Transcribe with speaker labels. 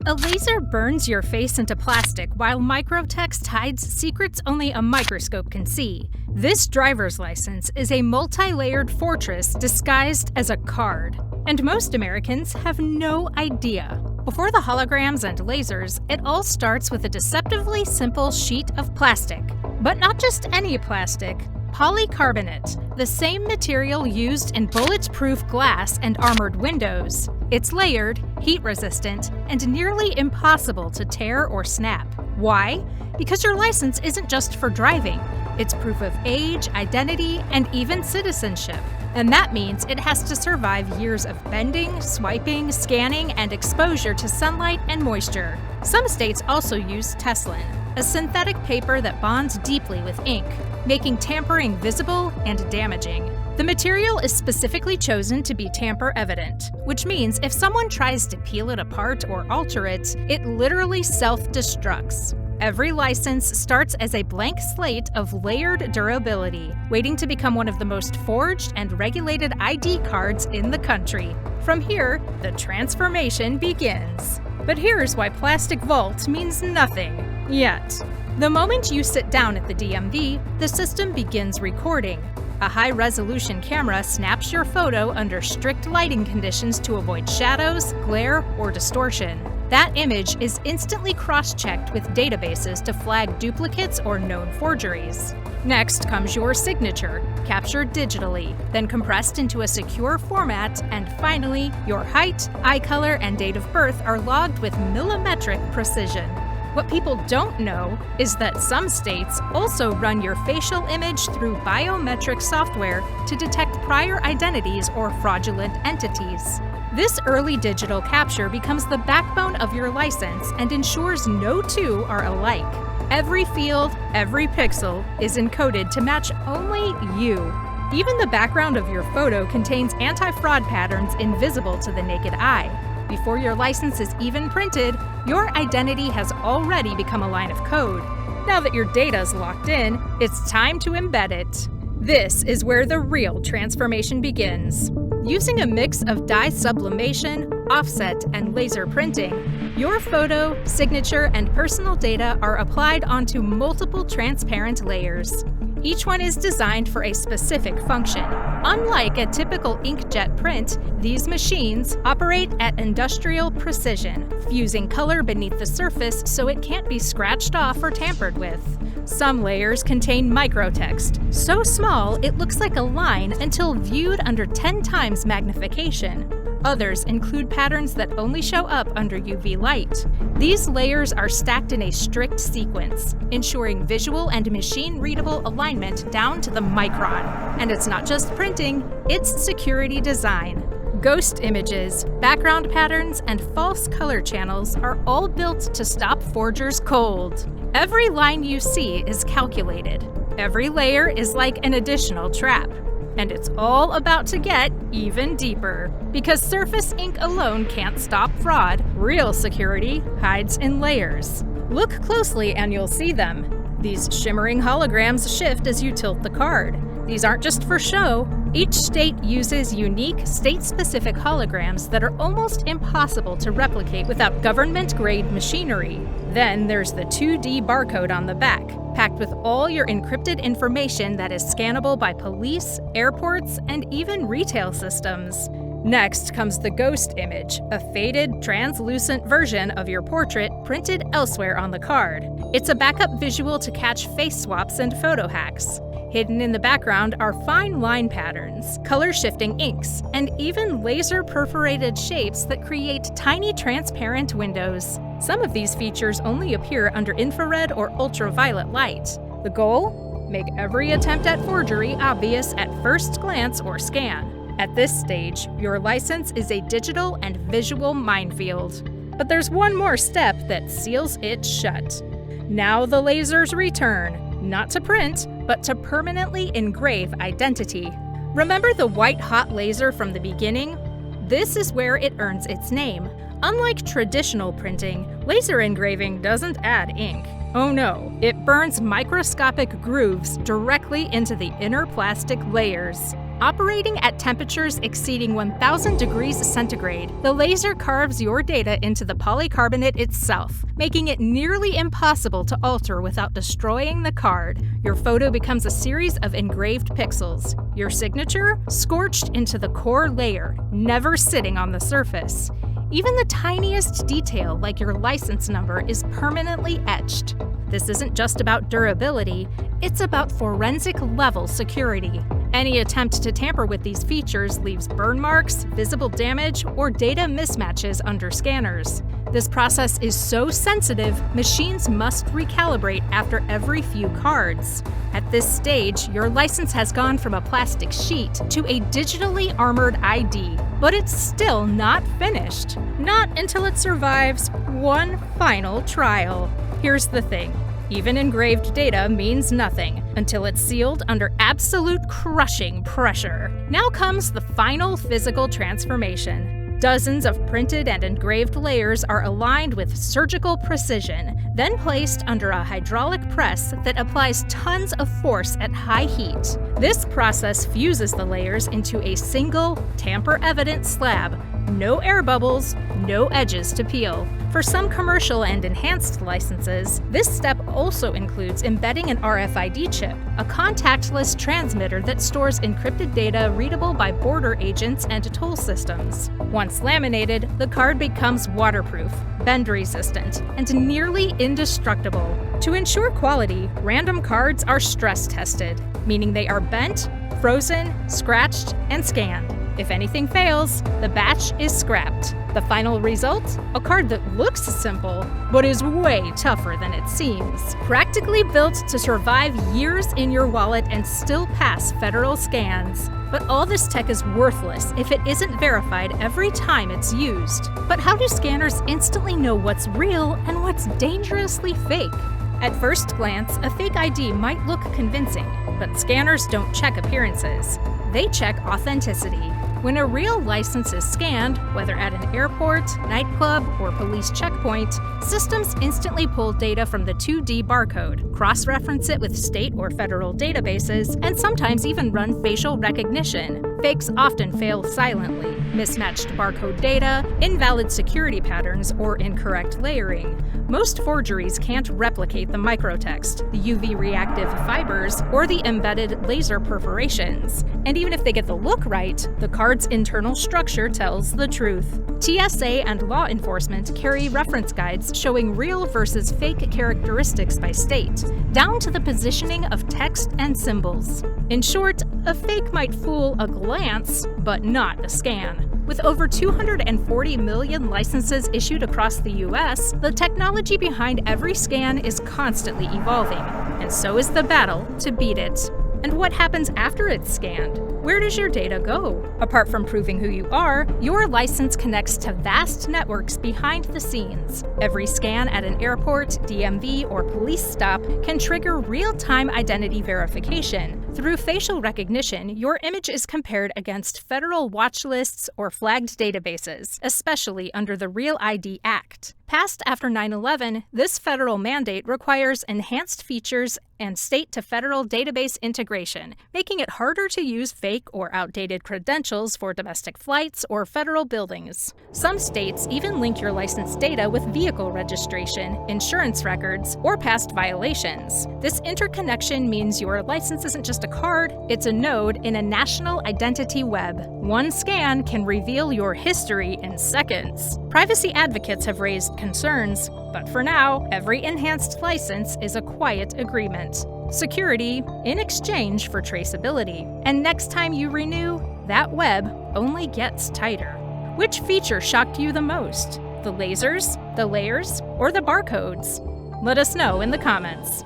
Speaker 1: A laser burns your face into plastic while microtext hides secrets only a microscope can see. This driver's license is a multi-layered fortress disguised as a card. And most Americans have no idea. Before the holograms and lasers, it all starts with a deceptively simple sheet of plastic. But not just any plastic. Polycarbonate, the same material used in bulletproof glass and armored windows. It's layered, heat-resistant, and nearly impossible to tear or snap. Why? Because your license isn't just for driving. It's proof of age, identity, and even citizenship. And that means it has to survive years of bending, swiping, scanning, and exposure to sunlight and moisture. Some states also use Teflon, a synthetic paper that bonds deeply with ink, making tampering visible and damaging. The material is specifically chosen to be tamper-evident, which means if someone tries to peel it apart or alter it, it literally self-destructs. Every license starts as a blank slate of layered durability, waiting to become one of the most forged and regulated ID cards in the country. From here, the transformation begins. But here's why Plastic Vault means nothing yet. The moment you sit down at the DMV, the system begins recording. A high-resolution camera snaps your photo under strict lighting conditions to avoid shadows, glare, or distortion. That image is instantly cross-checked with databases to flag duplicates or known forgeries. Next comes your signature, captured digitally, then compressed into a secure format, and finally, your height, eye color, and date of birth are logged with millimetric precision. What people don't know is that some states also run your facial image through biometric software to detect prior identities or fraudulent entities. This early digital capture becomes the backbone of your license and ensures no two are alike. Every field, every pixel is encoded to match only you. Even the background of your photo contains anti-fraud patterns invisible to the naked eye. Before your license is even printed, your identity has already become a line of code. Now that your data's locked in, it's time to embed it. This is where the real transformation begins. Using a mix of dye sublimation, offset, and laser printing, your photo, signature, and personal data are applied onto multiple transparent layers. Each one is designed for a specific function. Unlike a typical inkjet print, these machines operate at industrial precision, fusing color beneath the surface so it can't be scratched off or tampered with. Some layers contain microtext, so small it looks like a line until viewed under 10 times magnification. Others include patterns that only show up under UV light. These layers are stacked in a strict sequence, ensuring visual and machine-readable alignment down to the micron. And it's not just printing, it's security design. Ghost images, background patterns, and false color channels are all built to stop forgers cold. Every line you see is calculated. Every layer is like an additional trap. And it's all about to get even deeper. Because surface ink alone can't stop fraud, real security hides in layers. Look closely and you'll see them. These shimmering holograms shift as you tilt the card. These aren't just for show. Each state uses unique, state-specific holograms that are almost impossible to replicate without government-grade machinery. Then there's the 2D barcode on the back, packed with all your encrypted information that is scannable by police, airports, and even retail systems. Next comes the ghost image, a faded, translucent version of your portrait printed elsewhere on the card. It's a backup visual to catch face swaps and photo hacks. Hidden in the background are fine line patterns, color-shifting inks, and even laser-perforated shapes that create tiny transparent windows. Some of these features only appear under infrared or ultraviolet light. The goal? Make every attempt at forgery obvious at first glance or scan. At this stage, your license is a digital and visual minefield. But there's one more step that seals it shut. Now the lasers return. Not to print, but to permanently engrave identity. Remember the white-hot laser from the beginning? This is where it earns its name. Unlike traditional printing, laser engraving doesn't add ink. Oh no, it burns microscopic grooves directly into the inner plastic layers. Operating at temperatures exceeding 1000 degrees centigrade, the laser carves your data into the polycarbonate itself, making it nearly impossible to alter without destroying the card. Your photo becomes a series of engraved pixels. Your signature? Scorched into the core layer, never sitting on the surface. Even the tiniest detail, like your license number, is permanently etched. This isn't just about durability, it's about forensic-level security. Any attempt to tamper with these features leaves burn marks, visible damage, or data mismatches under scanners. This process is so sensitive, machines must recalibrate after every few cards. At this stage, your license has gone from a plastic sheet to a digitally armored ID, but it's still not finished. Not until it survives one final trial. Here's the thing. Even engraved data means nothing until it's sealed under absolute crushing pressure. Now comes the final physical transformation. Dozens of printed and engraved layers are aligned with surgical precision, then placed under a hydraulic press that applies tons of force at high heat. This process fuses the layers into a single, tamper-evident slab. No air bubbles, no edges to peel. For some commercial and enhanced licenses, this step also includes embedding an RFID chip, a contactless transmitter that stores encrypted data readable by border agents and toll systems. Once laminated, the card becomes waterproof, bend-resistant, and nearly indestructible. To ensure quality, random cards are stress-tested, meaning they are bent, frozen, scratched, and scanned. If anything fails, the batch is scrapped. The final result? A card that looks simple, but is way tougher than it seems. Practically built to survive years in your wallet and still pass federal scans. But all this tech is worthless if it isn't verified every time it's used. But how do scanners instantly know what's real and what's dangerously fake? At first glance, a fake ID might look convincing, but scanners don't check appearances. They check authenticity. When a real license is scanned, whether at an airport, nightclub, or police checkpoint, systems instantly pull data from the 2D barcode, cross-reference it with state or federal databases, and sometimes even run facial recognition. Fakes often fail silently. Mismatched barcode data, invalid security patterns, or incorrect layering. Most forgeries can't replicate the microtext, the UV-reactive fibers, or the embedded laser perforations. And even if they get the look right, the card's internal structure tells the truth. TSA and law enforcement carry reference guides showing real versus fake characteristics by state, down to the positioning of text and symbols. In short, a fake might fool a glance, but not a scan. With over 240 million licenses issued across the US, the technology behind every scan is constantly evolving, and so is the battle to beat it. And what happens after it's scanned? Where does your data go? Apart from proving who you are, your license connects to vast networks behind the scenes. Every scan at an airport, DMV, or police stop can trigger real-time identity verification. Through facial recognition, your image is compared against federal watch lists or flagged databases, especially under the Real ID Act. Passed after 9/11, this federal mandate requires enhanced features and state-to-federal database integration, making it harder to use fake or outdated credentials for domestic flights or federal buildings. Some states even link your license data with vehicle registration, insurance records, or past violations. This interconnection means your license isn't just a card, it's a node in a national identity web. One scan can reveal your history in seconds. Privacy advocates have raised concerns, but for now, every enhanced license is a quiet agreement. Security in exchange for traceability. And next time you renew, that web only gets tighter. Which feature shocked you the most? The lasers, the layers, or the barcodes? Let us know in the comments.